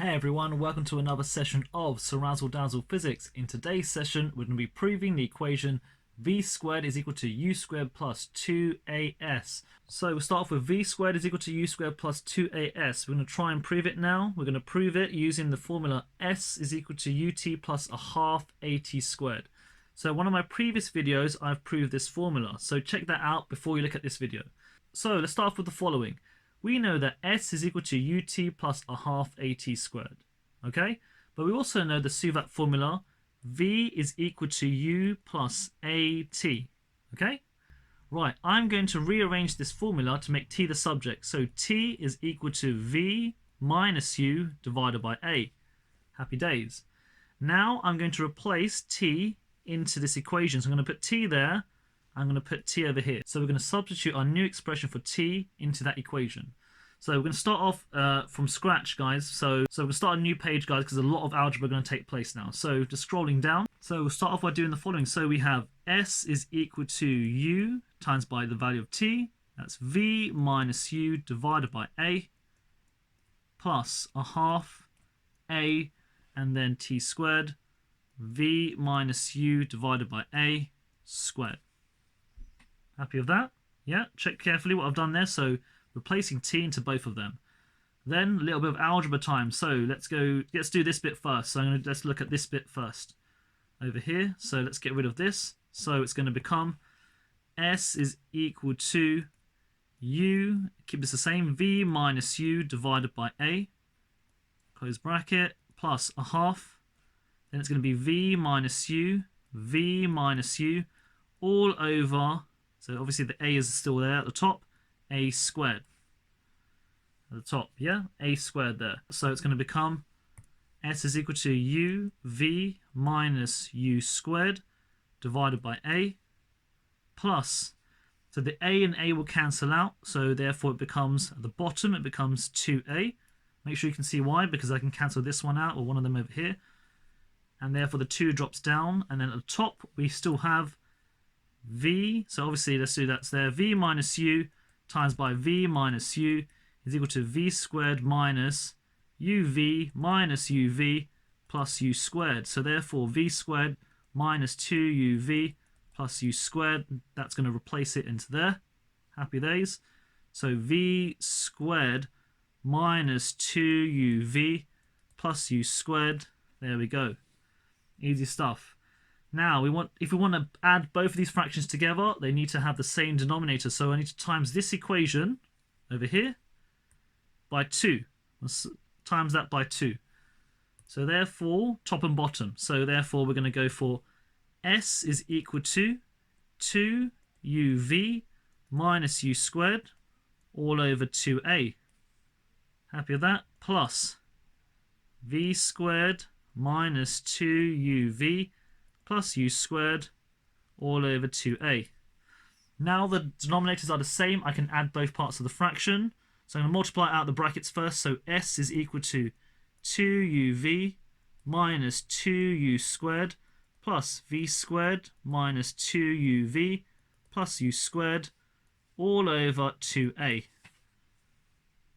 Hey everyone, welcome to another session of CeerazzleDazzle Physics. In today's session, we're going to be proving the equation v squared is equal to u squared plus 2as. So we'll start off with v squared is equal to u squared plus 2as. We're going to try and prove it now. We're going to prove it using the formula s is equal to ut plus a half at squared. So one of my previous videos, I've proved this formula. So check that out before you look at this video. So let's start off with the following. We know that s is equal to ut plus a half at squared, okay? But we also know the SUVAT formula, v is equal to u plus at, okay? Right, I'm going to rearrange this formula to make t the subject. So t is equal to v minus u divided by a. Happy days. Now I'm going to replace t into this equation. So I'm going to put t there. I'm going to put t over here. So we're going to substitute our new expression for t into that equation. So we're going to start off from scratch, guys. So we're going to start a new page, guys, because a lot of algebra are going to take place now. So just scrolling down. So we'll start off by doing the following. So we have s is equal to u times by the value of t. That's v minus u divided by a plus a half a and then t squared v minus u divided by a squared. Happy with that? Yeah, check carefully what I've done there. So replacing t into both of them. Then a little bit of algebra time. So let's do this bit first. So let's look at this bit first over here. So let's get rid of this. So it's going to become s is equal to u, keep this the same, v minus u divided by a, close bracket, plus a half. Then it's going to be v minus u, all over. So obviously the a is still there at the top, a squared. At the top, yeah? A squared there. So it's going to become s is equal to u, v minus u squared divided by a plus, so the a and a will cancel out, so therefore it becomes, at the bottom it becomes 2a. Make sure you can see why, because I can cancel this one out, or one of them over here. And therefore the 2 drops down, and then at the top we still have v, so obviously let's do that's there, v minus u times by v minus u is equal to v squared minus uv minus uv plus u squared. So therefore v squared minus 2uv plus u squared, that's going to replace it into there. Happy days. So v squared minus 2uv plus u squared, there we go. Easy stuff. Now, if we want to add both of these fractions together, they need to have the same denominator. So I need to times this equation over here by 2. Let's times that by 2. So therefore, top and bottom. So therefore, we're going to go for s is equal to 2uv minus u squared all over 2a. Happy with that? Plus v squared minus 2uv plus u squared all over 2a. Now the denominators are the same, I can add both parts of the fraction. So I'm going to multiply out the brackets first. So s is equal to 2uv minus 2u squared plus v squared minus 2uv plus u squared all over 2a.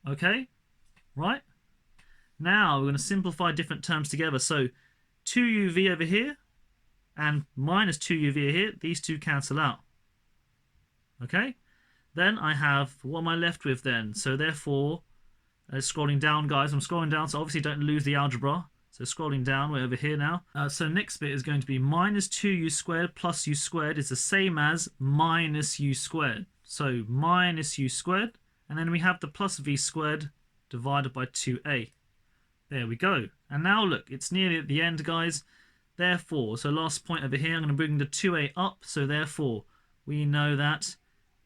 Okay, right? Now we're going to simplify different terms together. So 2uv over here and minus 2uv here, these two cancel out. Okay? Then I have, what am I left with then? So therefore, scrolling down, guys, I'm scrolling down, so obviously don't lose the algebra. So scrolling down, we're over here now. So next bit is going to be minus 2u squared plus u squared is the same as minus u squared. So minus u squared, and then we have the plus v squared divided by 2a. There we go. And now look, it's nearly at the end, guys. Therefore, so last point over here, I'm going to bring the 2a up. So therefore, we know that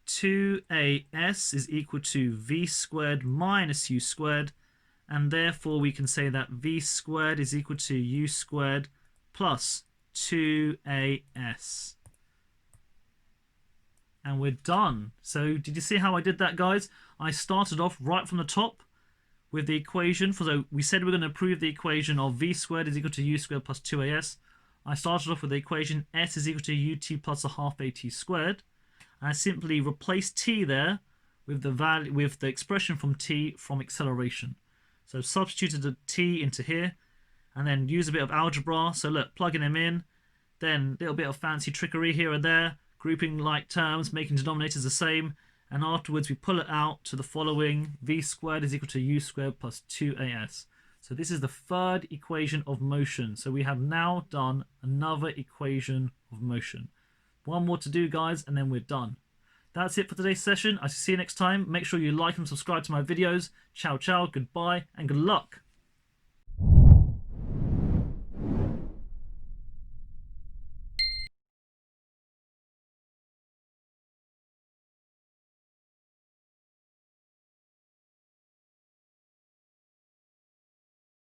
2as is equal to v squared minus u squared. And therefore, we can say that v squared is equal to u squared plus 2as. And we're done. So did you see how I did that, guys? I started off right from the top with the equation. So we said we're going to prove the equation of v squared is equal to u squared plus 2as. I started off with the equation s is equal to ut plus a half at squared. And I simply replaced t there with the expression from t from acceleration. So substituted a t into here, and then use a bit of algebra. So look, plugging them in, then a little bit of fancy trickery here and there, grouping like terms, making denominators the same, and afterwards we pull it out to the following: v squared is equal to u squared plus 2as. So this is the third equation of motion. So we have now done another equation of motion. One more to do, guys, and then we're done. That's it for today's session. I see you next time. Make sure you like and subscribe to my videos. Ciao, ciao, goodbye, and good luck.